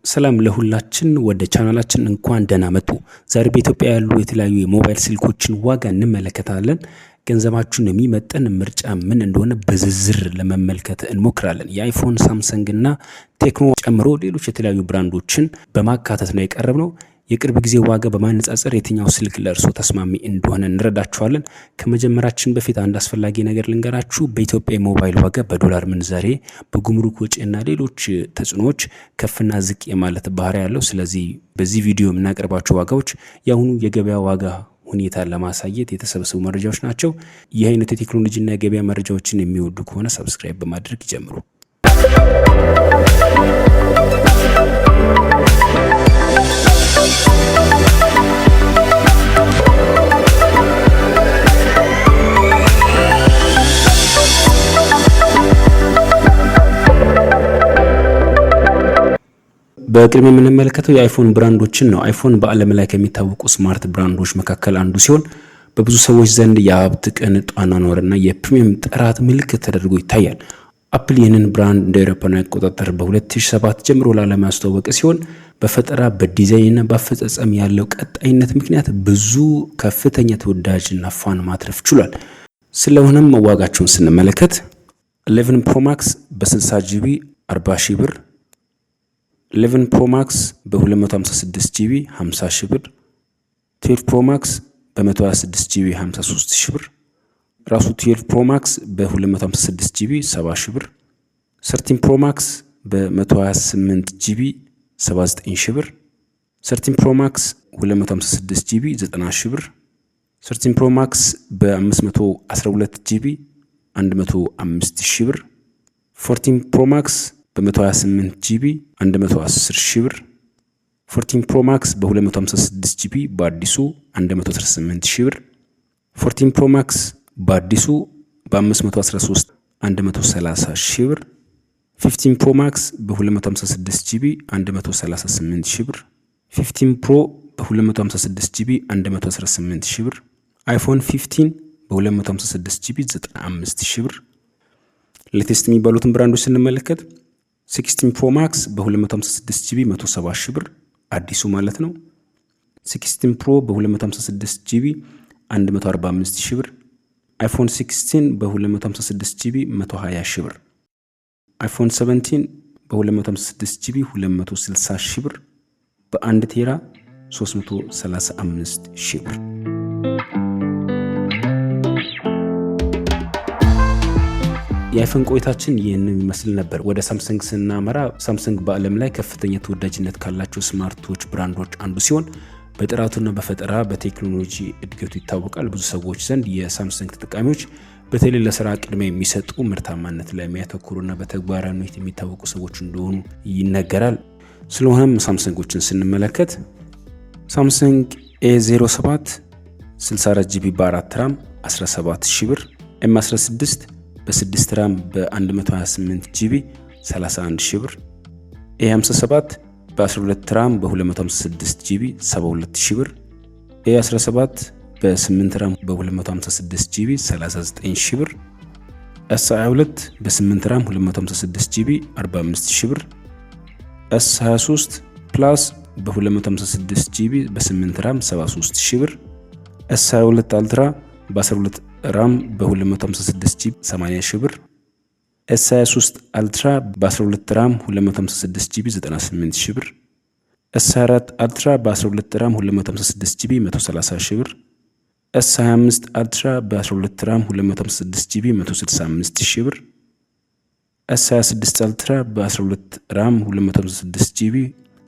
ሰላም ለሁላችን ወደ ቻናላችን እንኳን ደህና መጡ። ዛሬ በኢትዮጵያ ያሉ የተለያዩ የሞባይል ስልኮችን ዋጋ እንመለከታለን። ገንዘባችሁን የሚመጥን ምርጫ ምን እንደሆነ በዝርዝር ለመመልከት እንሞክራለን። የአይፎን፣ ሳምሰንግ እና ቴክኖ ጨምሮ ሌሎች የተለያዩ ብራንዶችን በማካተት ነው የቀረብነው። የቅርብ ጊዜ ዋጋ በማነጻጸር የትኛው ስልክ ለእርሶ ተስማሚ እንደሆነ እንረዳችኋለን። ከመጀመራችን በፊት አንድ አስፈላጊ ነገር ልንገራችሁ። በኢትዮጵያ የሞባይል ዋጋ በዶላር ምንዛሬ፣ በጉምሩክ ወጪ እና ሌሎች ተጽዕኖዎች ከፍና ዝቅ የማለት ባህሪ ያለው። ስለዚህ በዚህ ቪዲዮ የምናቀርባቸው ዋጋዎች የአሁኑ የገበያ ዋጋ ሁኔታ ለማሳየት የተሰበሰቡ መረጃዎች ናቸው። ይህ አይነት የቴክኖሎጂና የገበያ መረጃዎችን የሚወዱ ከሆነ ሰብስክራይብ በማድረግ ይጀምሩ። በቅድሚያ የምንመለከተው የአይፎን ብራንዶችን ነው። አይፎን በዓለም ላይ ከሚታወቁ ስማርት ብራንዶች መካከል አንዱ ሲሆን በብዙ ሰዎች ዘንድ የሀብት ቅንጡ አኗኗርና የፕሪሚየም ጥራት ምልክት ተደርጎ ይታያል። አፕል ይህንን ብራንድ እንደ አውሮፓውያን አቆጣጠር በ2007 ጀምሮ ለዓለም ያስተዋወቀ ሲሆን በፈጠራ በዲዛይንና በአፈጻጸም ያለው ቀጣይነት ምክንያት ብዙ ከፍተኛ ተወዳጅና ፋን ማትረፍ ችሏል። ስለሆነም ዋጋቸውን ስንመለከት 11 ፕሮ ማክስ በ60 ጂቢ 40 ሺህ ብር፣ 11 ፕሮ ማክስ በ256 ጂቢ 50 ሺህ ብር፣ 12 ፕሮ ማክስ በ126 ጂቢ 53 ሺህ ብር፣ ራሱ 12 ፕሮ ማክስ በ256 ጂቢ 70 ሺህ ብር፣ 13 ፕሮ ማክስ በ128 ጂቢ 79 ሺህ ብር፣ 13 ፕሮ ማክስ 256 ጂቢ 90 ሺህ ብር፣ 13 ፕሮ ማክስ በ512 ጂቢ 105 ሺህ ብር፣ 14 ፕሮ ማክስ በ128 ጂቢ 110 ሺህ ብር፣ 14 ፕሮ ማክስ በ256 ጂቢ በአዲሱ 118 ሺህ ብር፣ 14 ፕሮ ማክስ በአዲሱ በ513 130 ሺህ ብር፣ 15 ፕሮ ማክስ በ256 ጂቢ 138 ሺህ ብር፣ 15 ፕሮ በ256 ጂቢ 118 ሺህ ብር፣ አይፎን 15 በ256 ጂቢ 95 ሺህ ብር። ሌቴስት የሚባሉትን ብራንዶች ስንመለከት 16 ፕሮ ማክስ በ256 ጂቢ 170 ሺህ ብር አዲሱ ማለት ነው። 16 ፕሮ በ256 ጂቢ 145 ሺህ ብር፣ አይፎን 16 በ256 ጂቢ 120 ሺህ ብር፣ አይፎን 17 በ256 ጂቢ 260 ሺህ ብር፣ በ1 ቴራ 335 ሺህ ብር። የአይፎን ቆይታችን ይህንን ይመስል ነበር። ወደ ሳምሰንግ ስናመራ ሳምሰንግ በዓለም ላይ ከፍተኛ ተወዳጅነት ካላቸው ስማርቶች ብራንዶች አንዱ ሲሆን በጥራቱና በፈጠራ በቴክኖሎጂ እድገቱ ይታወቃል። ብዙ ሰዎች ዘንድ የሳምሰንግ ተጠቃሚዎች በተለይ ለስራ ቅድሚያ የሚሰጡ ምርታማነት ላይ የሚያተኩሩና በተግባራዊነት የሚታወቁ ሰዎች እንደሆኑ ይነገራል። ስለሆነም ሳምሰንጎችን ስንመለከት ሳምሰንግ A07 64 ጂቢ በ4 ራም 17 ሺህ ብር፣ M16 በ6 ራም በ128 ጂቢ 31 ሺህ ብር፣ A57 በ12 ራም በ256 ጂቢ 72 ሺህ ብር፣ A17 በ8 ራም በ256 ጂቢ 39 ሺህ ብር፣ S22 በ8 ራም 256 ጂቢ 45 ሺህ ብር፣ S23 ፕላስ በ256 ጂቢ በ8 ራም 73 ሺህ ብር፣ S22 አልትራ በ12 ራም በ256 ጂቢ 80 ሺህ ብር፣ S23 አልትራ በ12 ራም 256 ጂቢ 98 ሺህ ብር፣ S24 አልትራ በ12 ራም 256 ጂቢ 130 ሺህ ብር፣ S25 አልትራ በ12 ራም 256 ጂቢ 165 ሺህ ብር፣ S26 አልትራ በ12 ራም 256 ጂቢ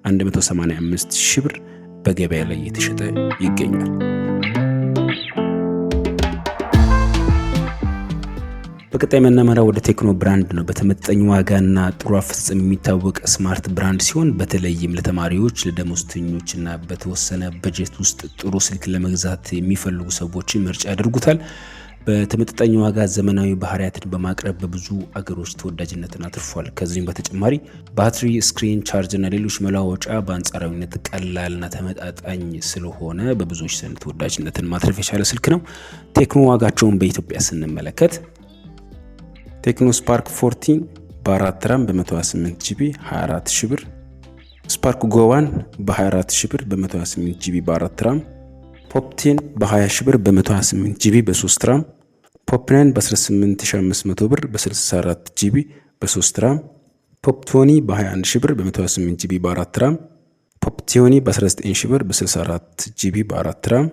185 ሺህ ብር በገበያ ላይ እየተሸጠ ይገኛል። በቀጣይ መናመራው ወደ ቴክኖ ብራንድ ነው። በተመጣጣኝ ዋጋና ጥሩ አፈጻጸም የሚታወቅ ስማርት ብራንድ ሲሆን በተለይም ለተማሪዎች፣ ለደሞዝተኞችና በተወሰነ በጀት ውስጥ ጥሩ ስልክ ለመግዛት የሚፈልጉ ሰዎችን ምርጫ ያደርጉታል። በተመጣጣኝ ዋጋ ዘመናዊ ባህሪያትን በማቅረብ በብዙ አገሮች ተወዳጅነትን አትርፏል። ከዚህም በተጨማሪ ባትሪ፣ ስክሪን፣ ቻርጅ እና ሌሎች መለዋወጫ በአንጻራዊነት ቀላልና ተመጣጣኝ ስለሆነ በብዙዎች ዘንድ ተወዳጅነትን ማትረፍ የቻለ ስልክ ነው። ቴክኖ ዋጋቸውን በኢትዮጵያ ስንመለከት ቴክኖ ስፓርክ 14 በ4 ራም በ128 ጂቢ 24 ሺህ ብር፣ ስፓርክ ጎ1 በ24 ሺህ ብር በ128 ጂቢ በ4 ራም፣ ፖፕ 10 በ20 ሺህ ብር በ128 ጂቢ በ3 ራም፣ ፖፕ 9 በ18500 ብር በ64 ጂቢ በ3 ራም፣ ፖፕ 20 በ21 ሺህ ብር በ128 ጂቢ በ4 ራም፣ ፖፕ 20 በ19 ሺህ ብር በ64 ጂቢ በ4 ራም፣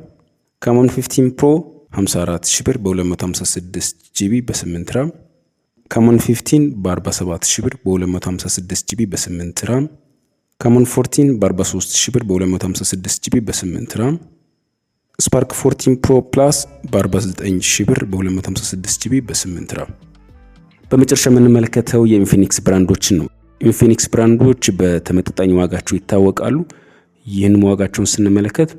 ካሞን 15 ፕሮ 54 ሺህ ብር በ256 ጂቢ በ8 ራም፣ ካሞን 15 በ47 ሺህ ብር በ256 ጂቢ በ8 ራም፣ ካሞን 14 በ43 ሺህ ብር በ256 ጂቢ በ8 ራም፣ ስፓርክ 14 ፕሮ ፕላስ በ49 ሺህ ብር በ256 ጂቢ በ8 ራም። በመጨረሻ የምንመለከተው የኢንፊኒክስ ብራንዶችን ነው። ኢንፊኒክስ ብራንዶች በተመጣጣኝ ዋጋቸው ይታወቃሉ። ይህን ዋጋቸውን ስንመለከት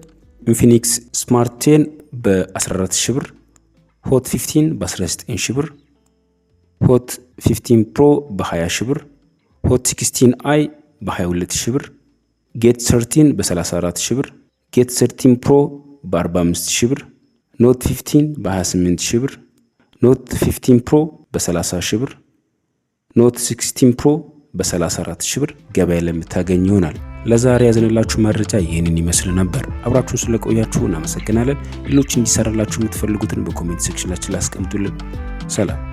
ኢንፊኒክስ ስማርት 10 በ14 ሺህ ብር፣ ሆት 15 በ19 ሺህ ብር፣ ሆት 15 ፕሮ በ20 ሺህ ብር፣ ሆት 16 አይ በ22 ሺህ ብር፣ ጌት 13 በ34 ሺህ ብር፣ ጌት 13 ፕሮ በ45 ሺህ ብር፣ ኖት 15 በ28 ሺህ ብር፣ ኖት 15 ፕሮ በ30 ሺህ ብር፣ ኖት 16 ፕሮ በ34 ሺህ ብር ገበያ ለምታገኝ ይሆናል። ለዛሬ ያዘንላችሁ መረጃ ይህንን ይመስል ነበር። አብራችሁን ስለቆያችሁ እናመሰግናለን። ሌሎች እንዲሰራላችሁ የምትፈልጉትን በኮሜንት ሴክሽናችን ላይ አስቀምጡልን። ሰላም።